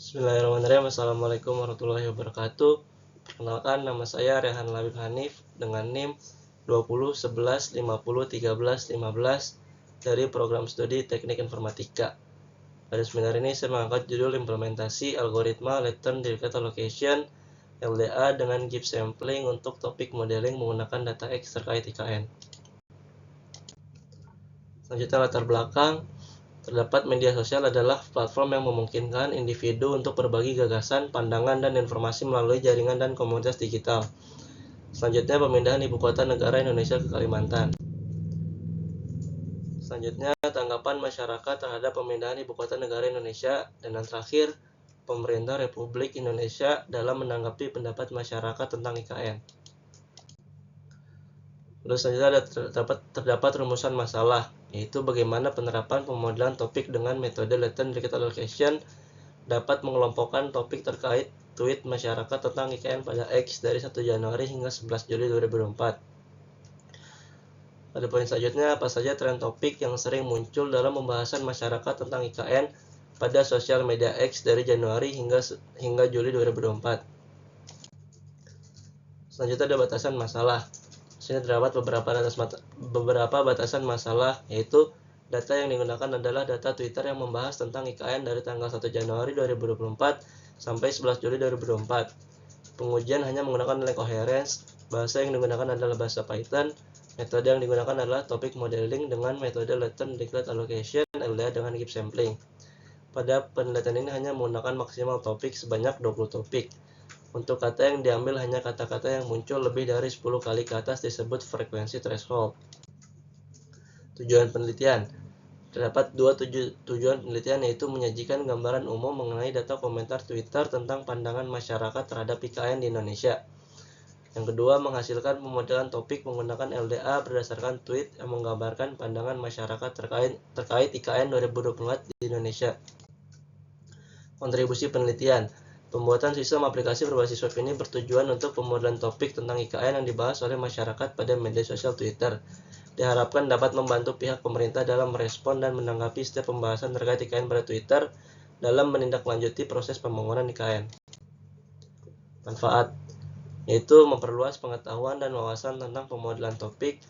Bismillahirrahmanirrahim. Assalamualaikum warahmatullahi wabarakatuh. Perkenalkan, nama saya Rehan Labib Hanif dengan NIM 2011501315 dari program studi Teknik Informatika. Pada seminar ini saya mengangkat judul implementasi algoritma Latent Dedicated Allocation LDA dengan Gibbs Sampling untuk topik modeling menggunakan data X terkait IKN. Selanjutnya, latar belakang. Terdapat media sosial adalah platform yang memungkinkan individu untuk berbagi gagasan, pandangan, dan informasi melalui jaringan dan komunitas digital. Selanjutnya, pemindahan ibu kota negara Indonesia ke Kalimantan. Selanjutnya, tanggapan masyarakat terhadap pemindahan ibu kota negara Indonesia. Dan yang terakhir, pemerintah Republik Indonesia dalam menanggapi pendapat masyarakat tentang IKN. Terus selanjutnya terdapat rumusan masalah, yaitu bagaimana penerapan pemodelan topik dengan metode Latent Dedicated Allocation dapat mengelompokkan topik terkait tweet masyarakat tentang IKN pada X dari 1 Januari hingga 11 Juli 2024. Pada poin selanjutnya, apa saja tren topik yang sering muncul dalam pembahasan masyarakat tentang IKN pada sosial media X dari Januari hingga Juli 2024. Selanjutnya ada batasan masalah. Di sini terdapat beberapa batasan masalah, yaitu data yang digunakan adalah data Twitter yang membahas tentang IKN dari tanggal 1 Januari 2024 sampai 11 Juli 2024. Pengujian hanya menggunakan nilai coherence. Bahasa yang digunakan adalah bahasa Python. Metode yang digunakan adalah topic modeling dengan metode Latent Dedicated Allocation LDA dengan Gibbs Sampling. Pada penelitian ini hanya menggunakan maksimal topik sebanyak 20 topik. Untuk kata yang diambil hanya kata-kata yang muncul lebih dari 10 kali ke atas disebut frekuensi threshold. Tujuan penelitian. Terdapat dua tujuan penelitian, yaitu menyajikan gambaran umum mengenai data komentar Twitter tentang pandangan masyarakat terhadap IKN di Indonesia. Yang kedua, menghasilkan pemodelan topik menggunakan LDA berdasarkan tweet yang menggambarkan pandangan masyarakat terkait IKN 2024 di Indonesia. Kontribusi penelitian. Pembuatan sistem aplikasi berbasis web ini bertujuan untuk pemodelan topik tentang IKN yang dibahas oleh masyarakat pada media sosial Twitter. Diharapkan dapat membantu pihak pemerintah dalam merespon dan menanggapi setiap pembahasan terkait IKN pada Twitter dalam menindaklanjuti proses pembangunan IKN. Manfaat, yaitu memperluas pengetahuan dan wawasan tentang pemodelan topik.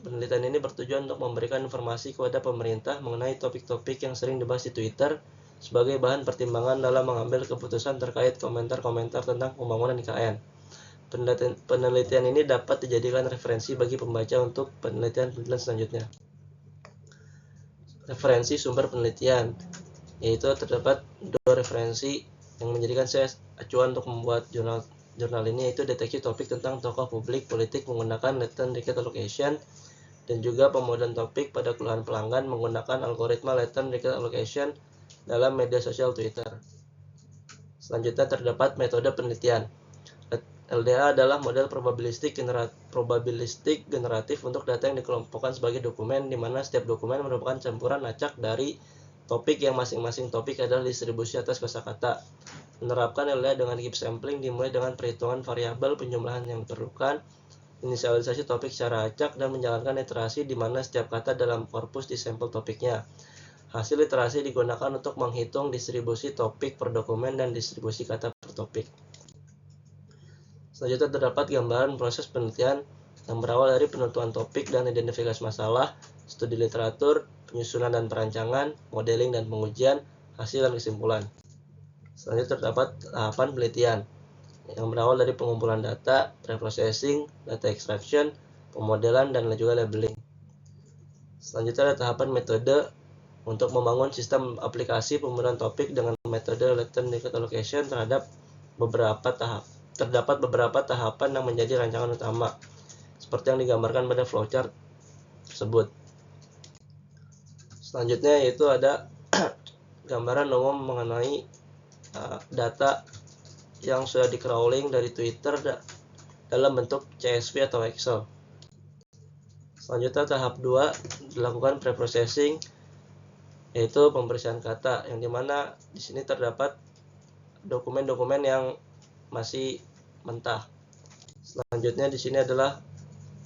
Penelitian ini bertujuan untuk memberikan informasi kepada pemerintah mengenai topik-topik yang sering dibahas di Twitter sebagai bahan pertimbangan dalam mengambil keputusan terkait komentar-komentar tentang pembangunan IKN. Penelitian ini dapat dijadikan referensi bagi pembaca untuk penelitian selanjutnya. Referensi sumber penelitian, yaitu terdapat dua referensi yang menjadikan saya acuan untuk membuat jurnal ini, yaitu deteksi topik tentang tokoh publik politik menggunakan Latent Dedicated Allocation dan juga pemodelan topik pada keluhan pelanggan menggunakan algoritma Latent Dedicated Allocation dalam media sosial Twitter. Selanjutnya terdapat metode penelitian. LDA adalah model probabilistik generatif untuk data yang dikelompokkan sebagai dokumen, di mana setiap dokumen merupakan campuran acak dari topik yang masing-masing topik adalah distribusi atas kosakata. Menerapkan LDA dengan Gibbs Sampling dimulai dengan perhitungan variabel penjumlahan yang diperlukan, inisialisasi topik secara acak, dan menjalankan iterasi di mana setiap kata dalam korpus di sampel topiknya. Hasil iterasi digunakan untuk menghitung distribusi topik per dokumen dan distribusi kata per topik. Selanjutnya terdapat gambaran proses penelitian yang berawal dari penentuan topik dan identifikasi masalah, studi literatur, penyusunan dan perancangan, modeling dan pengujian, hasil dan kesimpulan. Selanjutnya terdapat tahapan penelitian yang berawal dari pengumpulan data, preprocessing, data extraction, pemodelan, dan juga labeling. Selanjutnya ada tahapan metode untuk membangun sistem aplikasi pemodelan topik dengan metode Latent Dedicated Allocation. Terdapat beberapa tahapan yang menjadi rancangan utama, seperti yang digambarkan pada flowchart tersebut. Selanjutnya yaitu ada gambaran umum mengenai data yang sudah di-crawling dari Twitter dalam bentuk CSV atau Excel. Selanjutnya tahap 2 dilakukan preprocessing, yaitu pembersihan kata, yang dimana di sini terdapat dokumen-dokumen yang masih mentah. Selanjutnya di sini adalah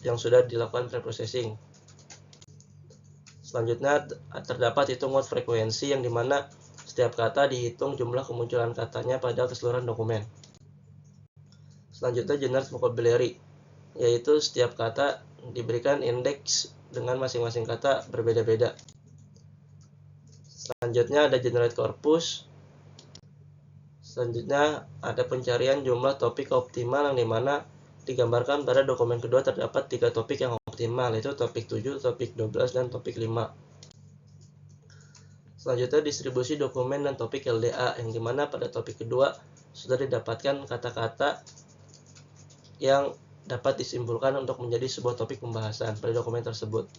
yang sudah dilakukan preprocessing. Selanjutnya terdapat hitung mode frekuensi, yang dimana Setiap kata dihitung jumlah kemunculan katanya pada keseluruhan dokumen. Selanjutnya generate vocabulary, yaitu setiap kata diberikan indeks dengan masing-masing kata berbeda-beda. Selanjutnya ada generate corpus. Selanjutnya ada pencarian jumlah topik optimal yang dimana digambarkan pada dokumen kedua terdapat 3 topik yang optimal, yaitu topik 7, topik 12, dan topik 5. Selanjutnya distribusi dokumen dan topik LDA, yang dimana pada topik kedua sudah didapatkan kata-kata yang dapat disimpulkan untuk menjadi sebuah topik pembahasan pada dokumen tersebut.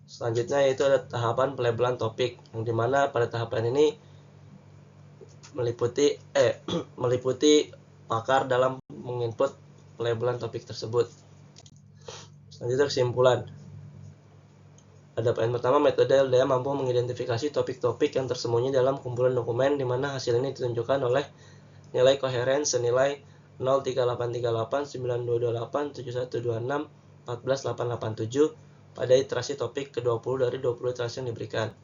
Selanjutnya yaitu ada tahapan pelabelan topik, yang dimana pada tahapan ini meliputi pakar dalam menginput pelabelan topik tersebut. Selanjutnya kesimpulan. Pada poin pertama, metode LDA mampu mengidentifikasi topik-topik yang tersembunyi dalam kumpulan dokumen, di mana hasil ini ditunjukkan oleh nilai koheren senilai 03838, 9228, 7126, 14887 pada iterasi topik ke-20 dari 20 iterasi yang diberikan.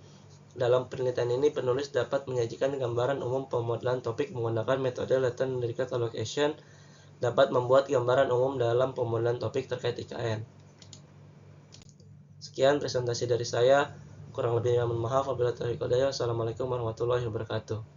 Dalam penelitian ini, penulis dapat menyajikan gambaran umum pemodelan topik menggunakan metode latent directed allocation, dapat membuat gambaran umum dalam pemodelan topik terkait IKN. Sekian presentasi dari saya, kurang lebihnya mohon maaf. Wabillahi taufiq wal hidayah. Wassalamualaikum warahmatullahi wabarakatuh.